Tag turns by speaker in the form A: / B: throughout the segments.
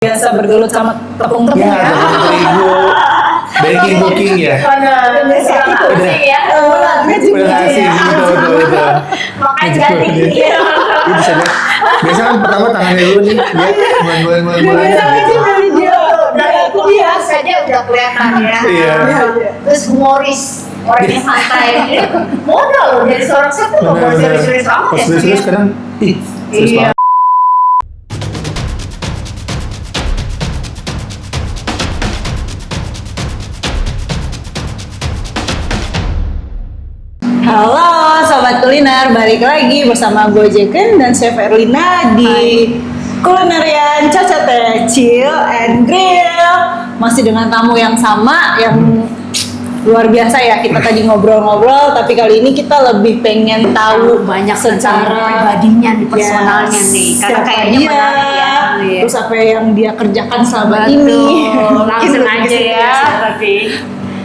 A: Biasa bergelut sama tepung-tepung
B: Ya,
A: ya.
B: tepung terigu, baking cooking ya.
A: Biasa itu.
B: Udah ngasih betul.
C: Makan
B: Ngejepit
C: jadi
B: dia. Dia bisa lihat. Biasa kan pertama tangannya dulu nih, dia mulai.
C: dari kuliah saja udah kelihatan ya.
B: Iya.
C: Terus humoris, orangnya santai. Ini modal loh dari seorang chef tuh nggak boleh serius-serius amat ya.
B: Serius kadang, serius
C: Iya.
B: banget.
A: Halo sobat kuliner, balik lagi bersama gue Jeken dan Chef Erlina di Kulinerian Cacate Chill and Grill. Masih dengan tamu yang sama, yang luar biasa ya. Kita tadi ngobrol-ngobrol, tapi kali ini kita lebih pengen tahu
C: Banyak
A: secara
C: pribadinya nih, personalnya nih. Karena
A: siapa
C: kayaknya
A: dia,
C: menarik ya. Iya.
A: terus apa yang dia kerjakan selama
C: Betul.
A: ini.
C: Langsung
A: Mungkin
C: aja ya. Tapi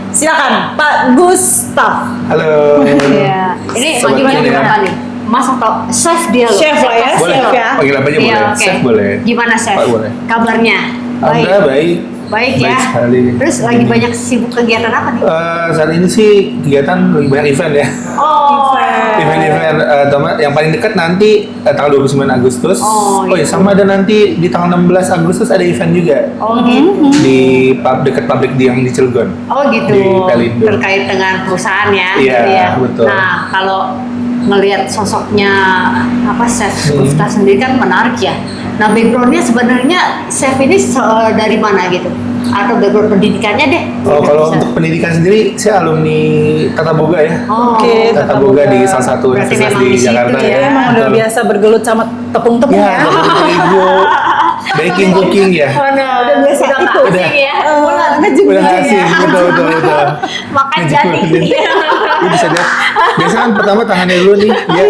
A: Silakan Pak Gustaf.
B: Halo.
C: iya. Ini
B: Sobat
C: gimana
B: kuliner.
C: berapa nih? Mas atau chef dia loh.
A: Chef lah ya,
B: Boleh,
A: chef ya.
B: panggil apa aja
C: Iya,
B: boleh.
C: oke.
B: Chef boleh.
C: Gimana chef?
B: Pak boleh.
C: Kabarnya?
B: Anda baik.
C: Baik ya.
B: Baik sekali.
C: Terus lagi banyak sibuk kegiatan apa nih?
B: Saat ini sih kegiatan lebih banyak event ya.
C: Oh,
B: Event-event yang paling dekat nanti tanggal 29 Agustus.
C: Oh,
B: ya
C: gitu.
B: sama ada nanti di tanggal 16 Agustus ada event juga
C: Oh gitu.
B: di dekat pabrik yang di Cilegon.
C: Oh gitu.
B: Di Pelindo.
C: Terkait dengan perusahaan ya.
B: Iya,
C: gitu ya.
B: betul.
C: Nah kalau ngelihat sosoknya apa chef Gustaf sendiri kan menarik ya. Nah backgroundnya sebenarnya chef ini dari mana gitu? Atau background pendidikannya deh?
B: Oh, kalau
C: Bisa.
B: untuk pendidikan sendiri, saya alumni Tata Boga ya.
C: Oh,
A: Oke,
B: Tata Boga di salah satu
C: Berarti
B: universitas
C: memang
B: di
C: di situ
B: Jakarta.
C: ya.
A: Jadi emang udah
B: Betul.
A: biasa bergelut sama tepung-tepung
B: Ya,
A: ya.
B: tepung terigu, baking cooking ya.
C: Udah
A: biasa
C: udah
A: itu.
C: nggak asing ya.
B: Udah ngasih, betul.
C: Makan
B: Ngejepit
C: jadi.
B: dia. Dia bisa lihat. Biasa kan pertama tangannya dulu nih, dia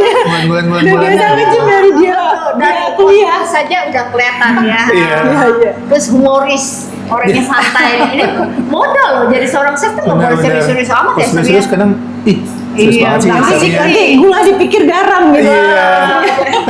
B: mulai.
A: Biasa ngejim dari dia.
C: Dari kuliah saja udah kelihatan ya.
B: Iya.
A: Iya.
C: Terus humoris, orangnya santai. Ini modal loh jadi seorang chef tuh nggak boleh serius-serius amat ya.
B: Serius kadang, serius
C: Iya,
B: banget sih
C: nanti
A: Nanti,
B: rasanya.
A: nanti gula dipikir garam gitu.
B: Iya.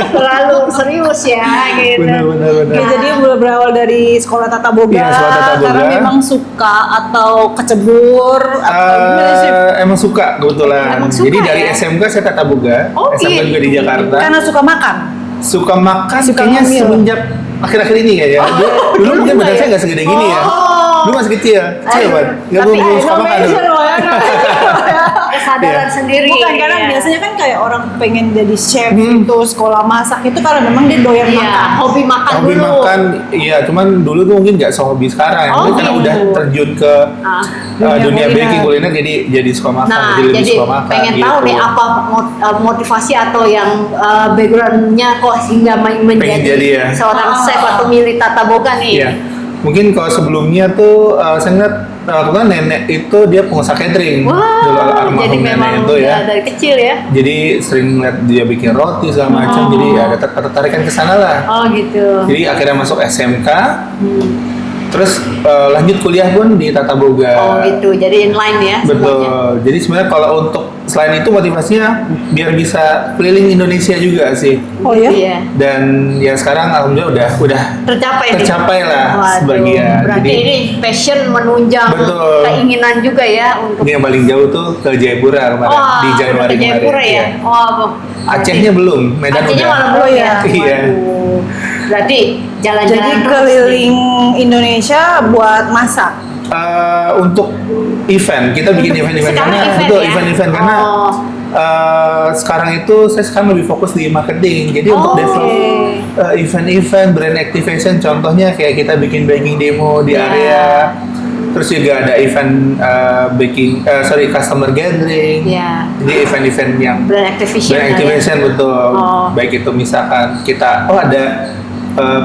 C: Terlalu serius ya gitu.
B: Benar.
A: Oke, jadi berawal dari sekolah Tata Boga,
B: Iya, sekolah Tata Boga.
A: karena memang suka atau kecebur atau gimana sih?
B: Emang suka kebetulan.
C: Emang suka,
B: Jadi dari
C: ya?
B: SMK saya Tata Boga,
C: Oh,
B: SMK juga di
C: gitu.
B: Jakarta.
A: Karena suka makan.
B: Suka makan
A: Suka
B: kayaknya
A: ngemil.
B: semenjak akhir-akhir ini kayaknya. Dulu mungkin badan saya nggak segede gini ya. Dulu masih kecil banget. Nggak
C: Tapi
B: belum suka makan dulu.
C: Kesadaran
B: Iya.
C: sendiri.
A: Bukan, karena
C: Iya.
A: biasanya kan kayak orang pengen jadi chef itu sekolah masak itu karena memang dia doyan
C: Iya,
A: makan.
C: hobi makan
B: Hobi
C: dulu.
B: makan, iya. Cuman dulu tuh mungkin nggak sehobi sekarang.
C: Oh,
B: Mungkin karena
C: gitu.
B: udah terjun ke
C: Ah.
A: Dunia
B: dunia baking
A: kuliner.
B: kuliner, jadi suka makan,
C: Nah,
B: jadi lebih
C: jadi
B: suka makan.
C: pengen
B: gitu.
C: tahu nih apa motivasi atau yang backgroundnya kok hingga menjadi
B: jadi ya.
C: seorang chef atau milik Tata Boga nih.
B: Iya. Mungkin kalau sebelumnya tuh saya ngeliat kebetulan nenek itu dia pengusaha catering. Dulu
C: Wah,
B: almarhum
C: jadi
B: nenek
C: memang
B: itu ya.
C: dari kecil ya.
B: Jadi sering ngeliat dia bikin roti segala macam.
C: Oh.
B: Jadi ada ketertarikan ke sana lah.
C: Oh gitu.
B: Jadi akhirnya masuk SMK.
C: Hmm.
B: Terus lanjut kuliah pun di Tata Boga.
C: Oh gitu. Jadi inline ya. semuanya.
B: Betul. Jadi sebenarnya kalau untuk selain itu motivasinya biar bisa keliling Indonesia juga sih.
A: Oh ya?
C: Iya.
B: Dan ya sekarang alhamdulillah udah tercapai lah
C: Waduh,
B: sebagian.
C: Berarti
B: Jadi
C: ini passion menunjang
B: Betul.
C: keinginan juga ya untuk.
B: ini yang paling jauh tuh ke Jayapura kemarin
C: Wah,
B: di Januari
C: udah ke
B: kemarin.
C: Jayapura ya.
B: Iya.
C: Wah, Bu.
B: Acehnya belum, Medan
C: Acehnya
B: udah.
C: malah belum ya.
B: Iya.
C: Waduh. Berarti jalan-jalan
A: Jadi
C: terus
A: keliling Indonesia buat masak.
B: Untuk event kita bikin event-event
C: Sekarang
B: karena
C: event
B: betul
C: ya?
B: event-event karena
C: Oh.
B: sekarang itu saya sekarang lebih fokus di marketing. Jadi untuk
C: Oh,
B: develop event-event, brand activation, contohnya kayak kita bikin baking demo di
C: Ya.
B: area. Terus juga ada event customer gathering.
C: Ya.
B: Jadi event-event yang
C: Brand activation.
B: brand
C: lah ya.
B: activation betul.
C: Oh.
B: Baik itu misalkan kita ada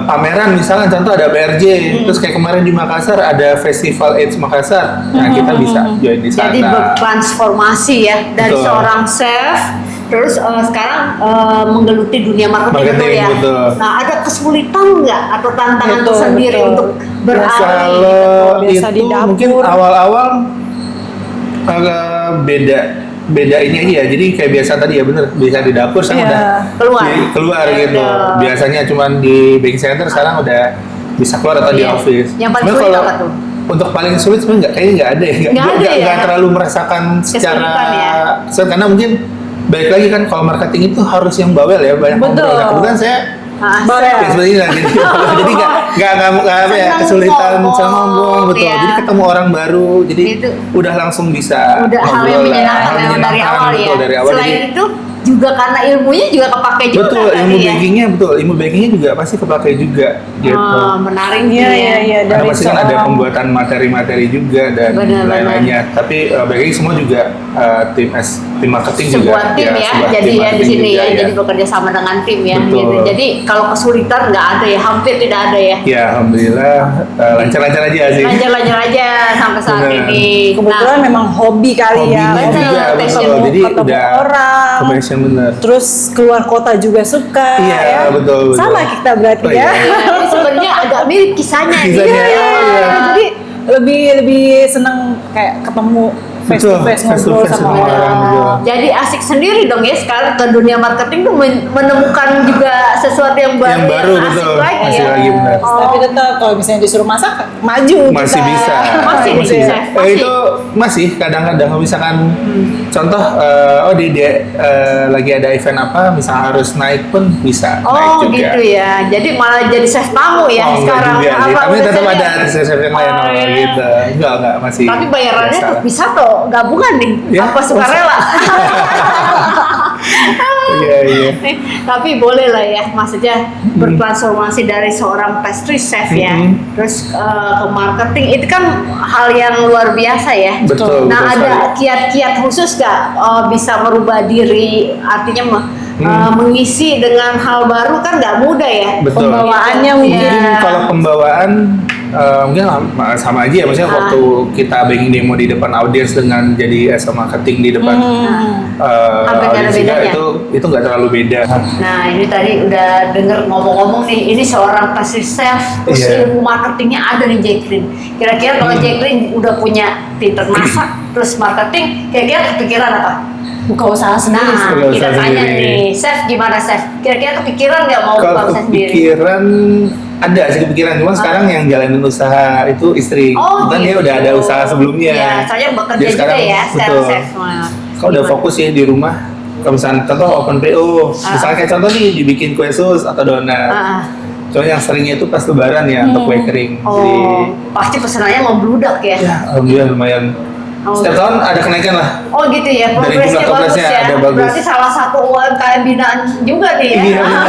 B: pameran misalkan contoh ada BRJ, terus kayak kemarin di Makassar ada Festival AIDS Makassar. Nah, kita bisa join di sana.
C: Jadi bertransformasi ya dari
B: Betul.
C: seorang chef terus sekarang menggeluti dunia marketing,
B: Marketing,
C: ya.
B: betul.
C: Nah, ada kesulitan nggak atau tantangan
A: Betul,
C: tersendiri
A: betul.
C: untuk beralih?
B: Kalau
A: Biasa di
B: itu
A: dapur.
B: mungkin awal-awal agak beda ini aja ya. Jadi kayak biasa tadi ya bener, bisa di dapur sekarang
A: Iya.
B: udah
C: Keluar.
B: keluar
C: Ya,
B: gitu.
C: betul.
B: Biasanya cuma di baking center sekarang udah bisa keluar atau di
C: Iya.
B: office.
C: Yang paling
B: Cuman
C: sulit
B: kalau
C: apa tuh?
B: untuk paling sulit sebenarnya kayaknya nggak ada ya.
C: Nggak ada ya?
B: Nggak terlalu merasakan secara
C: Kesulitan ya?
B: karena mungkin baik lagi kan kalau marketing itu harus yang bawel ya, banyak
A: Betul.
B: ngobrol. Nah, kebetulan saya
A: Bawel.
B: ya seperti ini jadi nggak apa ya,
C: Senang
B: kesulitan
C: ngomong,
B: sama ngomong, betul.
C: ya.
B: Jadi ketemu orang baru, jadi
C: Itu.
B: udah langsung bisa
C: Udah hal
B: ngobrol
C: yang
B: lah,
C: menyenangkan
B: hal
C: memang dari
B: menyenangkan,
C: awal ya.
B: betul, dari awal.
C: Selain
B: Jadi,
C: itu juga karena ilmunya juga kepake juga
B: betul,
C: tadi
B: ilmu
C: ya.
B: bankingnya betul, ilmu bankingnya juga pasti kepakai juga gitu.
C: Menarik
A: Iya,
C: nih
A: iya, iya.
B: Karena
A: Dari
B: pasti kan ada
A: seorang-
B: pembuatan materi-materi juga dan
C: Benar,
B: lain-lainnya. Tapi banking semua juga tim marketing juga.
C: Sebuah tim ya,
B: sebuah
C: jadi
B: tim
C: ya di
B: marketing
C: sini
B: juga,
C: ya, jadi bekerja sama dengan tim ya.
B: Betul.
C: Gitu. Jadi kalau kesulitan nggak ada ya, hampir tidak ada ya.
B: Ya, alhamdulillah lancar-lancar aja sih.
C: Lancar-lancar aja sampai saat
B: Benar.
C: ini.
A: Kebetulan memang hobi kali ya.
B: Hobinya
C: betul,
B: juga
C: passion.
B: betul. Jadi
A: Ketemu
B: udah
A: orang.
B: passion bener.
A: Terus keluar kota juga suka.
B: Iya,
A: ya.
B: betul.
A: Sama kita berarti
B: Oh,
A: ya.
B: iya.
C: Ini sebenarnya agak mirip kisahnya. nih.
B: Kisahnya,
A: Iya,
B: iya.
A: jadi lebih seneng kayak ketemu face to
B: Betul,
A: face
B: face to
A: ngobrol
B: face
A: sama
B: sama orang,
A: orang.
B: betul.
C: Jadi asik sendiri dong ya sekarang ke dunia marketing tuh menemukan juga sesuatu yang baru,
B: Yang baru,
C: asik
B: betul.
C: lagi
B: Asik
C: ya.
B: lagi, benar.
A: Tapi tetap kalau misalnya disuruh masak maju
B: Masih
A: kita.
B: bisa.
C: Masih
A: Gitu ya.
C: bisa. Masih.
B: Itu masih kadang-kadang kalau misalkan contoh lagi ada event apa, misal harus naik pun bisa naik
C: Oh
B: juga.
C: gitu ya. Jadi malah jadi chef tamu ya
B: Oh,
C: sekarang.
B: enggak juga sih.
C: Apa
B: Tapi
C: udah
B: tetap
C: chefnya?
B: ada resep yang lain
C: Oh, iya.
B: gitu. Enggak masih.
C: Tapi bayarannya
B: biasa
C: tuh
B: lah.
C: bisa tuh gabungan nih.
B: Ya,
C: Apa sukarela?
B: Iya.
C: Tapi boleh lah ya, maksudnya bertransformasi dari seorang pastry chef ya,
B: Mhm.
C: terus ke marketing itu kan hal yang luar biasa ya.
B: Betul,
C: Nah
B: betul
C: ada
B: sekali.
C: kiat-kiat khusus gak bisa merubah diri, artinya mengisi dengan hal baru kan nggak mudah ya.
B: Betul.
A: Pembawaannya mungkin.
B: Mungkin
C: Iya.
B: kalau pembawaan mungkin sama aja ya, maksudnya waktu kita banking demo di depan audiens dengan jadi marketing di depan
C: Hampir nggak ada
B: audiens juga,
C: bedanya.
B: itu nggak terlalu beda.
C: Nah ini tadi udah denger ngomong-ngomong nih, ini seorang pastry chef, terus
B: Iya.
C: ilmu marketingnya ada nih Jacqueline. Kira-kira kalau Jacqueline udah punya pinter masak, terus marketing, kira-kira kepikiran apa?
A: Buka usaha sendiri.
C: Nah,
B: Buka
C: kita
B: usaha
C: tanya
B: sendiri.
C: nih, chef gimana chef? Kira-kira kepikiran nggak mau buka
B: Kalau
C: usaha sendiri?
B: kepikiran ada sih kepikiran, cuma sekarang yang jalanin usaha itu istri.
C: Oh,
B: Kan dia
C: gitu.
B: udah ada usaha sebelumnya.
C: Iya, saya bekerja
B: Jadi
C: juga
B: sekarang,
C: ya, sekarang
B: betul.
C: chef. Nah,
B: Kau udah
C: gimana?
B: fokus ya di rumah. Kalau misalnya contoh open PO, misalnya kayak contoh nih dibikin kue sus atau donat.
C: Ah.
B: Soalnya yang seringnya itu pas lebaran ya untuk kue kering. Jadi
C: Oh, pasti pesanannya membludak ya.
B: ya alhamdulillah lumayan.
C: Oh.
B: Setiap tahun ada kenaikan lah.
C: Oh gitu ya,
B: Dari
C: progresnya
B: jumlah
C: bagus
B: toplesnya
C: ya.
B: ada bagus.
C: Berarti salah satu UMKM binaan juga nih ya.
B: Iya benar.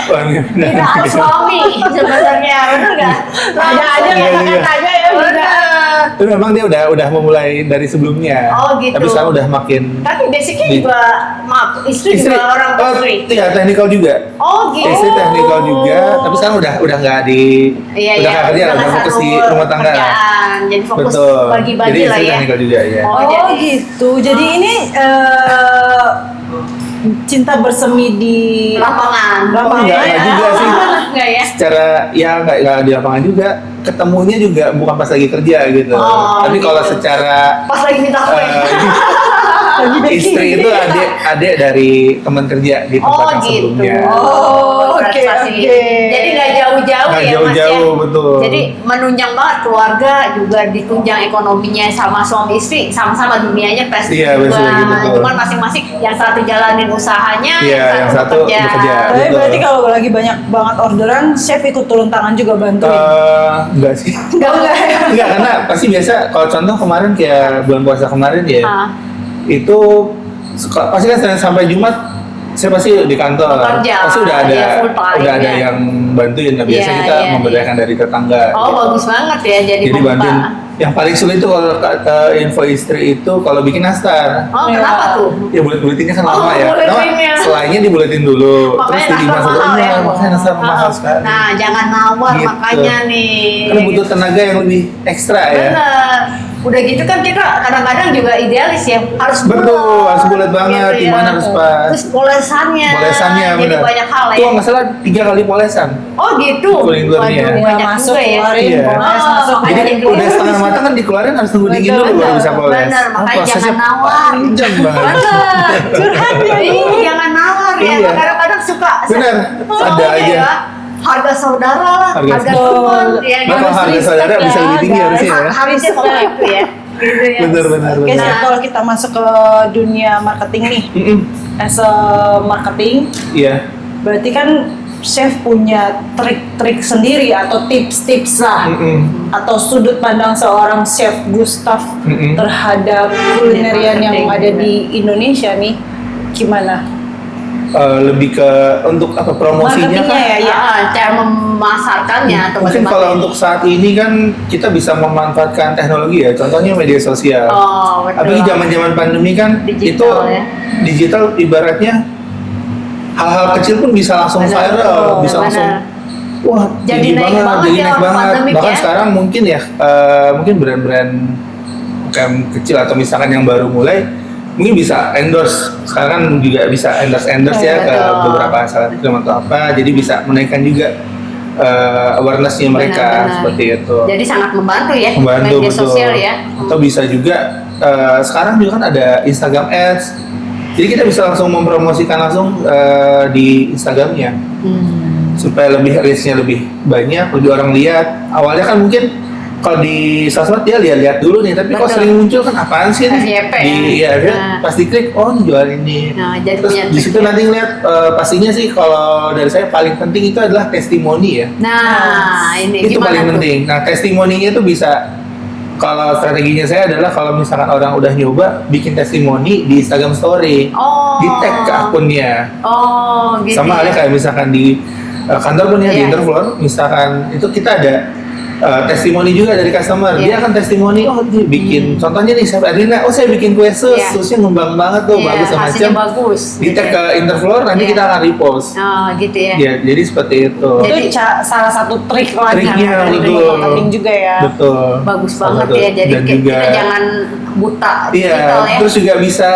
B: Wah, ini benar.
C: Binaan suami sebenarnya, benar nggak?
A: Ada aja
B: Iya, iya.
A: kata-katanya ya.
C: Benar.
B: Itu memang dia udah memulai dari sebelumnya.
C: Oh, gitu.
B: Tapi sekarang udah makin
C: Tapi basicnya
B: Di-
C: juga, maaf, istri juga orang pastry.
B: iya technical juga.
C: Oh gitu.
B: Istri technical juga, tapi sekarang udah nggak di
C: Iya,
B: udah
C: iya.
B: nggak kerja,
C: Udah
B: udah
C: nggak
B: fokus
C: satu
B: di rumah tangga.
C: kerjaan. Jadi fokus
B: Betul.
C: bagi-bagi
B: Jadi
C: lah
B: istri
C: ya.
B: technical juga ya.
C: Oh,
A: Oh
C: jadi-
A: gitu. Jadi ini cinta bersemi di
C: Lapangan.
A: Lapangan.
B: Enggak juga sih.
C: Enggak ya?
B: Secara ya nggak di lapangan juga, ketemunya juga bukan pas lagi kerja gitu.
C: Oh,
B: Tapi
C: gitu.
B: kalau secara
C: Pas lagi minta kue.
A: Lagi baking.
B: istri itu adik dari teman kerja di tempat
C: Oh
B: yang
C: gitu.
B: sebelumnya.
A: Oh, oke,
C: Prestasi.
A: oke.
C: Jadi nggak jauh-jauh
B: Nggak
C: ya Mas
B: jauh-jauh,
C: ya.
B: betul.
C: Jadi menunjang banget keluarga juga ditunjang ekonominya sama suami istri sama-sama dunianya pasti
B: Iya,
C: juga.
B: pasti lagi, betul.
C: Cuman masing-masing yang satu jalanin usahanya,
B: Iya, yang satu bekerja.
A: Tapi
B: Betul.
A: berarti kalau lagi banyak banget orderan, chef ikut turun tangan juga bantuin.
B: Enggak sih.
A: Enggak.
B: Enggak, karena pasti biasa kalau contoh kemarin kayak bulan puasa kemarin ya.
C: Ah.
B: Itu pasti kan Senin sampai Jumat saya pasti di kantor.
C: Bekerja,
B: Pasti udah ada
C: iya, full time,
B: udah ada
C: ya.
B: yang bantuin. Nah, biasa
C: Iya,
B: kita
C: iya,
B: memberdayakan dari tetangga.
C: Oh
B: gitu.
C: bagus banget ya jadi
B: Jadi
C: membuka.
B: bantuin. Yang paling sulit itu kalau info istri itu kalau bikin nastar.
C: Oh
A: Iya.
C: kenapa tuh?
B: Ya bulet-buletinnya kan
C: Oh,
B: lama ya.
C: buletinnya.
B: Selainnya dibuletin dulu,
C: Makanya
B: terus
C: nastar
B: dimasak.
C: mahal ya.
B: Makanya nastar mahal sekali.
C: Nah jangan nawar
B: Gitu.
C: makanya nih.
B: Karena butuh tenaga yang lebih ekstra ya.
C: Bener. Udah gitu kan kita kadang-kadang juga idealis ya harus
B: Betul,
C: bulat,
B: harus bulat banget,
C: gitu ya.
B: gimana harus pas.
C: Terus polesannya,
B: Polesannya
C: jadi
B: benar.
C: banyak hal ya.
B: Tuh nggak salah 3 kali polesan.
C: Oh gitu.
B: Cooling-coolingnya.
C: Waduh, banyak
A: masuk
C: juga ya.
A: keluarin,
B: Iya.
A: poles
C: Oh,
A: masuk.
C: makanya
B: Jadi
C: gitu.
B: udah setengah matang kan dikeluarin harus tunggu dingin
A: Betul,
B: dulu baru
C: bener,
B: bisa poles.
C: bener, makanya
B: prosesnya
C: jangan nawar.
B: panjang banget.
C: Bener.
A: Curhat ya.
C: Iya, jangan nawar ya.
B: Iya.
C: Kadang-kadang suka.
B: Bener,
C: Oh,
B: ada
C: iya
B: aja.
C: ya. harga saudara lah,
B: Harga
C: harga
A: saudara.
C: teman, ya
B: Nah, kalau
C: kan?
B: harga
A: respect
B: saudara bisa
A: ya,
B: lebih tinggi
A: guys.
B: harusnya ya.
C: Harusnya kalau itu ya. Gitu ya.
B: Benar.
A: Guys, ya, kalau kita masuk ke dunia marketing nih,
B: Mm-mm.
A: as a marketing,
B: Iya.
A: berarti kan chef punya trik-trik sendiri atau tips-tips lah,
B: Mm-mm.
A: atau sudut pandang seorang chef Gustaf
B: Mm-mm.
A: terhadap kulinerian yang ada di Indonesia nih, gimana?
B: Lebih ke untuk apa promosinya
A: Marketingnya
B: kan?
A: ya.
C: Cara memasarkannya atau
B: Mungkin
C: bagaimana?
B: kalau untuk saat ini kan kita bisa memanfaatkan teknologi ya, contohnya media sosial.
C: Oh, betul.
B: Apalagi zaman pandemi kan
C: Digital,
B: itu
C: ya.
B: digital ibaratnya hal-hal kecil pun bisa langsung
C: Benar,
B: viral,
C: betul,
B: bisa
C: benar.
B: langsung wah
C: Jadi
B: tinggi
C: naik banget
B: jadi
C: ya
B: naik
C: waktu
B: banget.
C: pandemik
B: Bahkan
C: ya.
B: sekarang mungkin ya mungkin brand-brand UKM kecil atau misalkan yang baru mulai mungkin bisa endorse. Sekarang kan juga bisa endorse ya ke
C: Betul.
B: beberapa selebgram atau apa, jadi bisa menaikkan juga awareness-nya mereka
C: Benar-benar.
B: seperti itu.
C: Jadi sangat membantu ya
B: Membantu
C: media
B: betul.
C: sosial ya.
B: Atau bisa juga sekarang juga kan ada Instagram Ads. Jadi kita bisa langsung mempromosikan langsung di Instagramnya supaya lebih reach-nya lebih banyak, lebih orang lihat. Awalnya kan mungkin kalau di sosmed dia lihat dulu nih, tapi kok
C: Betul.
B: sering muncul kan apaan sih nih?
C: FYP
B: Di
C: ya.
B: ya,
C: Nah.
B: pas diklik oh ini jual ini.
C: Nah, jadi
B: Terus
C: punya
B: di situ
C: trik ya.
B: nanti ngeliat pastinya sih kalau dari saya paling penting itu adalah testimoni ya.
C: Nah, ini
B: Itu
C: gimana
B: paling
C: tuh?
B: penting. Nah, testimoninya itu bisa kalau strateginya saya adalah kalau misalkan orang udah nyoba bikin testimoni di Instagram Story,
C: Oh.
B: di tag ke akunnya.
C: Oh, gitu.
B: Sama halnya kayak misalkan di kantor pun ya di
C: Iya.
B: Interfloor, misalkan itu kita ada testimoni juga dari customer.
C: Iya.
B: Dia akan testimoni, oh dia bikin, contohnya nih Chef Adrina, oh saya bikin kue sus,
C: Iya.
B: susnya ngembang banget tuh,
C: Iya,
B: bagus sama
C: hasilnya
B: macam.
C: bagus.
B: Di tag ke Interfloor, nanti
C: Iya.
B: kita akan repost.
C: Oh, gitu ya.
B: Ya, jadi seperti itu.
C: Jadi-
A: Itu salah satu trik lagi
B: Triknya,
A: dari
B: betul.
A: marketing juga ya.
B: Betul.
C: Bagus
B: Salah
C: banget
B: satu.
C: ya. Jadi
B: Dan
C: kita jangan buta
B: Iya,
C: digital ya.
B: terus juga bisa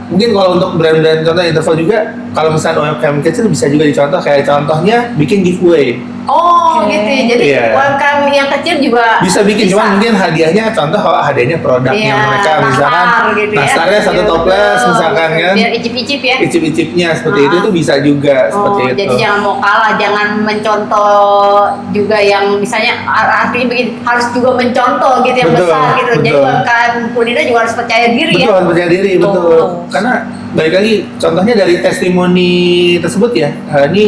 B: mungkin kalau untuk brand-brand contoh Interval juga kalau misalnya UMKM kecil bisa juga dicontoh kayak contohnya bikin giveaway.
C: Oh,
A: Oke.
C: gitu ya. Jadi
B: Iya.
C: UMKM yang kecil juga
B: Bisa bikin cuman mungkin hadiahnya contoh kalau hadiahnya produknya
C: Iya,
B: mereka misalkan
C: nastar gitu ya.
B: nastarnya satu
C: Iya,
B: toples
C: betul.
B: misalkan kan.
C: Biar icip-icip ya.
B: Icip-icipnya seperti
C: Ah.
B: itu tuh bisa juga seperti
C: Oh,
B: itu.
C: jadi jangan mau kalah, jangan mencontoh juga yang misalnya artinya begini, harus juga mencontoh gitu yang
B: Betul,
C: besar gitu. Jadi
B: betul.
C: UMKM kuliner juga harus percaya diri
B: Betul,
C: ya.
B: harus percaya diri, betul.
A: Betul.
B: Karena balik lagi, contohnya dari testimoni tersebut ya, ini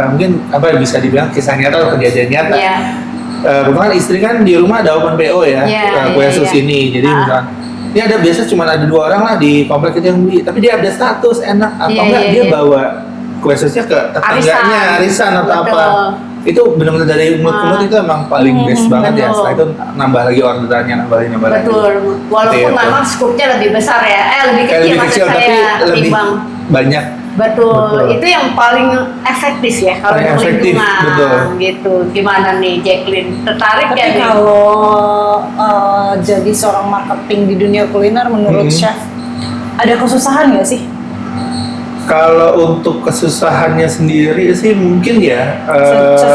B: mungkin apa bisa dibilang kisah nyata atau kejadian nyata.
C: Iya.
B: Bahkan istri kan di rumah ada open PO ya,
C: Iya,
B: kue
C: iya,
B: sus
C: iya.
B: ini. Jadi
C: Ah.
B: misalkan, ini ada biasa cuma ada 2 orang lah di komplek itu yang beli, tapi dia ada status enak atau
C: Iya,
B: enggak
C: iya,
B: dia
C: iya.
B: bawa kue susnya ke tetangganya, arisan atau
C: Betul.
B: apa. Itu benar-benar dari mulut ke mulut itu emang paling best banget ya.
C: betul.
B: Setelah itu nambah lagi orderannya, nambah lagi.
C: Betul. Walaupun
B: Seperti itu.
C: memang skupnya lebih besar ya, lebih
B: Kayak
C: kecil
B: lebih
C: maksud
B: kecil tapi
C: saya
B: lebih
C: timbang.
B: banyak.
C: Betul.
B: Betul.
C: Itu yang paling efektif ya kalau
B: Paling
C: untuk
B: efektif,
C: lingkungan
B: betul.
C: gitu. Gimana nih Jacqueline? Tertarik
A: Tapi
C: ya nih?
A: kalau jadi seorang marketing di dunia kuliner menurut chef ada kesusahan nggak sih?
B: Kalau untuk kesusahannya sendiri sih mungkin ya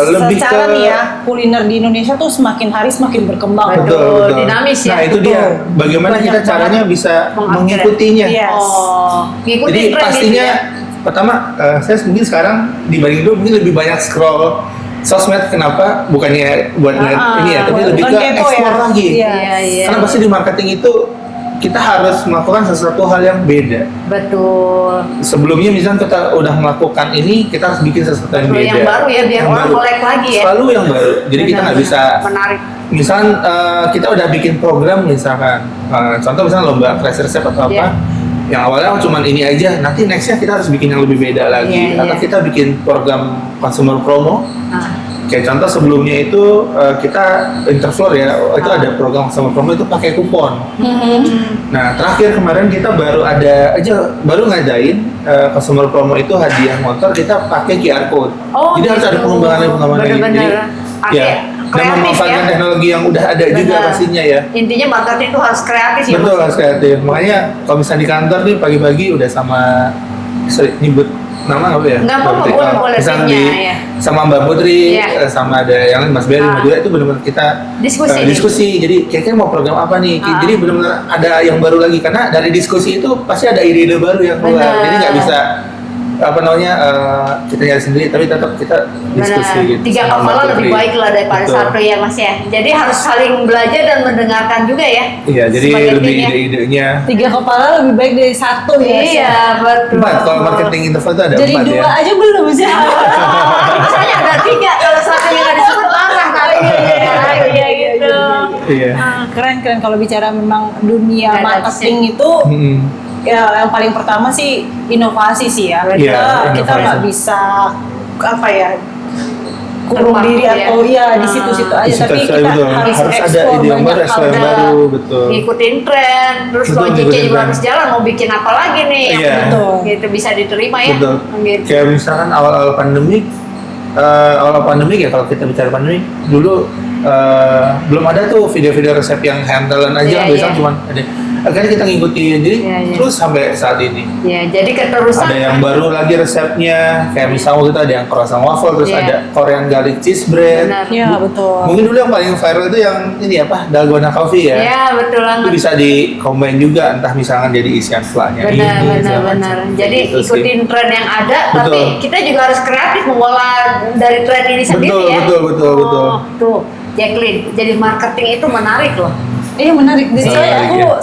B: lebih
A: Secara
B: ke
A: nih ya, kuliner di Indonesia tuh semakin hari semakin berkembang.
C: Betul. Dinamis ya.
B: Nah itu
A: Betul.
B: dia bagaimana
A: Banyak
B: kita caranya
A: banget
B: bisa
C: mengupgrade.
B: mengikutinya.
A: Iya. Yes.
C: Oh, ngikutin
B: Jadi
C: tren
B: pastinya
C: gitu ya.
B: pertama saya mungkin sekarang dibanding dulu mungkin lebih banyak scroll sosmed. Kenapa? Bukannya buat ngeliat ini ya, tapi lebih
A: bukan
B: ke
A: kepo
B: explore
A: ya.
B: lagi.
A: Iya.
C: Iya.
B: Karena pasti di marketing itu kita harus melakukan sesuatu hal yang beda.
C: Betul.
B: Sebelumnya misalnya kita udah melakukan ini, kita harus bikin sesuatu yang
C: Betul,
B: beda.
C: yang baru ya, biar
B: Yang
C: orang
B: baru.
C: melek lagi ya.
B: Selalu yang baru. Jadi kita nggak bisa.
C: Menarik.
B: Misalkan kita udah bikin program misalkan, contoh misalnya lomba crash resep atau apa,
C: Iya.
B: yang awalnya cuman ini aja, nanti nextnya kita harus bikin yang lebih beda lagi.
C: Iya,
B: Atau
C: iya.
B: kita bikin program consumer promo.
C: Nah,
B: Kayak contoh sebelumnya itu kita Interfloor ya, itu ada program consumer promo itu pakai kupon. Nah, terakhir kemarin kita baru ngadain customer promo itu hadiah motor kita pakai QR code.
C: Oh,
B: Jadi harus ada
C: gitu.
B: pengembangan lagi.
C: Bener-bener
B: Jadi
C: pakai
B: ya, dan
C: kreatif
B: memanfaatkan
C: ya.
B: teknologi yang udah ada juga
C: Bener.
B: pastinya ya.
C: Intinya marketing itu harus kreatif ya.
B: Betul
C: Mas?
B: harus kreatif. Makanya kalau misalnya di kantor nih pagi-pagi udah sama nyebut nama apa ya?
C: Nggak apa-apa,
B: Berarti,
C: boleh
B: misalnya
C: timnya,
B: di
C: ya.
B: sama Mbak Putri,
C: Iya.
B: sama ada yang lain Mas Berry,
C: Ah.
B: Mbak Dura itu benar-benar kita
C: Diskusi nih.
B: diskusi. Jadi kira-kira mau program apa nih?
C: Ah.
B: Jadi benar-benar ada yang baru lagi karena dari diskusi itu pasti ada ide-ide baru yang keluar.
C: Benar.
B: Jadi nggak bisa apa namanya kita nyari sendiri, tapi tetap kita diskusi
C: Benar.
B: gitu.
C: 3
B: sama
C: kepala
B: Mbak
C: lebih
B: Putri.
C: baik lah daripada
B: Betul.
C: satu ya Mas ya. Jadi harus saling belajar dan mendengarkan juga ya.
B: Iya, jadi
C: sebagai
B: lebih
C: timnya.
B: ide-idenya.
A: 3 kepala lebih baik dari 1 ya.
C: Iya,
A: Chef.
C: betul.
B: 4, kalau marketing introvert itu ada
A: Jadi
B: 4
A: 2
B: ya.
A: aja belum sih.
C: Misalnya ada 3, kalau satunya nggak disebut marah kali. Iya gitu.
B: Iya.
A: Keren kalau bicara memang dunia
C: Nggak ada
A: marketing itu
B: Mm-mm.
A: ya yang paling pertama sih inovasi sih ya.
B: Iya,
A: Kita
B: inovasi.
A: nggak bisa apa ya kurung
C: Terpaku
A: diri
C: ya.
A: atau di situ-situ aja,
B: Di
A: tapi
B: situ-situ
A: kita
B: betul.
A: harus
B: Harus ada
A: explore
B: ide yang
A: banyak
B: baru,
A: hal
B: explore yang
A: baru.
B: baru, betul.
C: Ngikutin tren, terus
B: Betul,
C: logiknya
B: ngikutin
C: juga
B: tren.
C: harus jalan. Mau bikin apa lagi nih? yang
B: Iya.
A: Betul.
C: Gitu bisa diterima ya.
B: Betul.
C: Gitu.
B: Kayak misalkan awal-awal pandemik ya, kalau kita bicara pandemik dulu belum ada tuh video-video resep yang handalan aja,
C: Iya,
B: biasanya
C: iya.
B: cuma ada. Akhirnya kita ngikutin, jadi
C: Iya, iya.
B: terus sampai saat ini.
C: Ya, jadi keterusan.
B: Ada yang baru lagi resepnya, kayak misalnya waktu itu ada yang croissant waffle, terus
C: Iya.
B: ada Korean garlic cheese bread.
C: Benar.
A: Iya betul.
B: Mungkin dulu yang paling viral itu yang ini apa, dalgona coffee ya.
C: Iya, betul
B: Itu
C: banget.
B: bisa di-combine juga, entah misalkan jadi isian flan-nya ini,
C: Benar.
B: segala macam.
C: Jadi
B: Gitu sih.
C: ikutin tren yang ada,
B: Betul.
C: tapi kita juga harus kreatif mengolah dari tren ini sendiri ya.
B: Betul.
C: Oh, tuh, Jacqueline. Jadi marketing itu menarik loh.
A: Iya menarik. Jadi
B: Menarik,
A: aku
B: ya.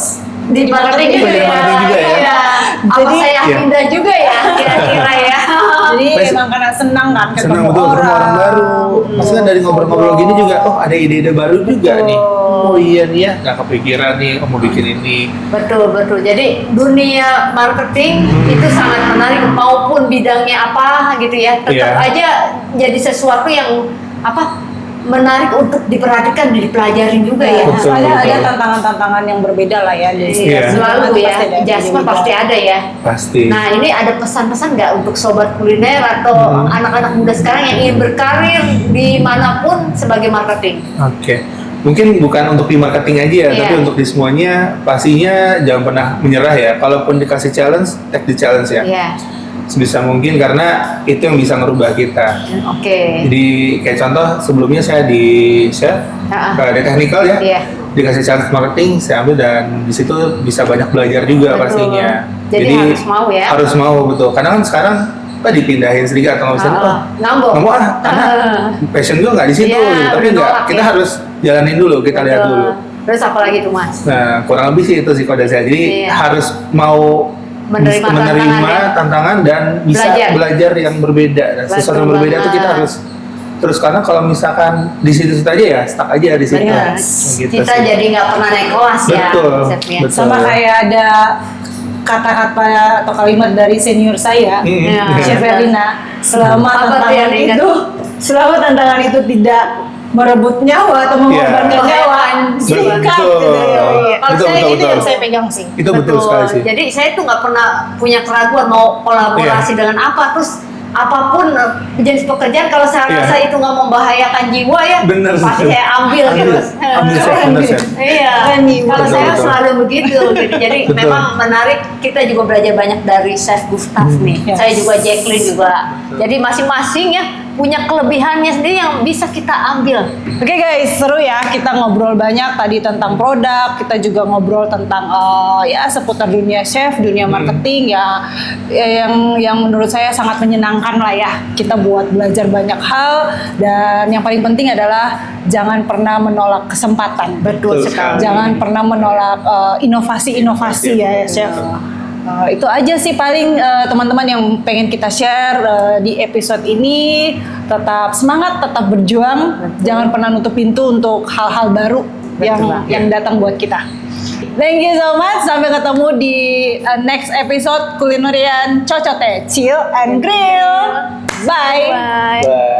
C: Di marketing juga
B: Jadi
C: ya.
B: marketing juga ya.
C: Iya. Apa
A: Jadi-
C: saya
B: Iya.
C: pindah juga ya kira-kira ya.
A: Jadi
B: Mas-
A: emang karena senang kan
B: Senang
A: ketemu
B: betul ketemu orang baru.
A: Hmm.
B: Maksudnya dari ngobrol-ngobrol gini juga, oh ada ide-ide baru juga
C: Betul.
B: nih. Oh iya nih ya, nggak kepikiran nih, oh, mau bikin ini.
C: Betul. Jadi dunia marketing itu sangat menarik maupun bidangnya apa gitu ya. Tetap
B: Iya.
C: aja jadi sesuatu yang apa menarik untuk diperhatikan, dipelajarin juga ya.
B: Betul,
A: Ada
B: betul.
A: tantangan-tantangan yang berbeda lah ya di
C: Iya,
B: Iya.
C: selalu ya.
A: Pasti ada
C: Jasmine
A: beda-beda.
C: pasti ada ya.
B: Pasti.
C: Nah, ini ada pesan-pesan nggak untuk sobat kuliner atau anak-anak muda sekarang yang ingin berkarir dimanapun sebagai marketing?
B: Oke. Mungkin bukan untuk di marketing aja ya,
C: Iya.
B: tapi untuk di semuanya pastinya jangan pernah menyerah ya. Kalaupun dikasih challenge, take the challenge ya.
C: Iya.
B: Sebisa mungkin karena itu yang bisa ngerubah kita.
C: Oke.
B: Jadi kayak contoh sebelumnya saya di chef, di technical ya.
C: Iya.
B: Dikasih challenge marketing, saya ambil dan di situ bisa banyak belajar juga
C: Betul.
B: pastinya.
C: Jadi harus mau ya.
B: Harus mau betul. Karena kan sekarang apa dipindahin sedikit atau nggak bisa
C: Ngambok.
B: nggak mau karena passion gue nggak di situ
C: Iya,
B: gitu. Tapi
C: udah
B: nggak,
C: nolak
B: kita
C: ya.
B: harus jalanin dulu, kita lihat
C: Betul.
B: dulu.
C: Terus apa lagi tuh Mas?
B: Nah kurang lebih sih itu sih kode saya. Jadi
C: Iya.
B: harus mau
C: Menerima tantangan ya.
B: tantangan dan bisa
C: Belajar.
B: yang berbeda. Dan sesuatu yang
C: Betul
B: berbeda itu kita
C: banget.
B: harus terus, karena kalau misalkan di situ-situ aja ya stuck aja di situ.
C: Benar.
B: Gitu
C: Kita
B: sih.
C: jadi nggak pernah naik kelas ya.
B: Betul,
C: konsepnya.
B: betul.
A: Sama kayak ada kata-kata atau kalimat dari senior saya,
C: Iya.
A: Chef Erlina, selama
C: Apa tuh
A: tantangan
C: yang diingat?
A: selama tantangan itu tidak merebut nyawa atau mengorbankan
C: Iya.
A: nyawa,
C: Betul.
A: sikat
B: Betul.
A: gitu ya. Kalau
B: Betul,
A: saya
B: betul,
A: itu
B: betul.
A: yang saya pegang sih.
B: Itu betul sekali sih.
C: Jadi saya tuh nggak pernah punya keraguan mau kolaborasi dengan apa, terus apapun jenis pekerjaan kalau saya
B: Iya.
C: rasa itu nggak membahayakan jiwa ya,
B: Bener,
C: pasti
B: betul.
C: saya ambil gitu.
B: Ambil, Chef, bener, Chef.
C: Iya.
A: Keren nih.
C: Kalau
B: Betul,
C: saya
B: betul.
C: selalu begitu. Gitu. Jadi
B: Betul.
C: memang menarik. Kita juga belajar banyak dari Chef Gustav nih.
A: Yes.
C: Saya juga Jacqueline juga. Jadi masing-masing ya punya kelebihannya sendiri yang bisa kita ambil.
A: Oke guys, seru ya, kita ngobrol banyak tadi tentang produk, kita juga ngobrol tentang ya seputar dunia chef, dunia marketing ya, yang menurut saya sangat menyenangkan lah ya. Kita buat belajar banyak hal dan yang paling penting adalah jangan pernah menolak kesempatan.
C: Betul sekali.
A: Jangan pernah menolak inovasi-inovasi ya chef. Itu aja sih paling teman-teman yang pengen kita share di episode ini. Tetap semangat, tetap berjuang, jangan pernah nutup pintu untuk hal-hal baru yang datang buat kita. Thank you so much, sampai ketemu di next episode Kulinerian Cocote Chill and Grill. Bye.
C: Bye.
B: Bye.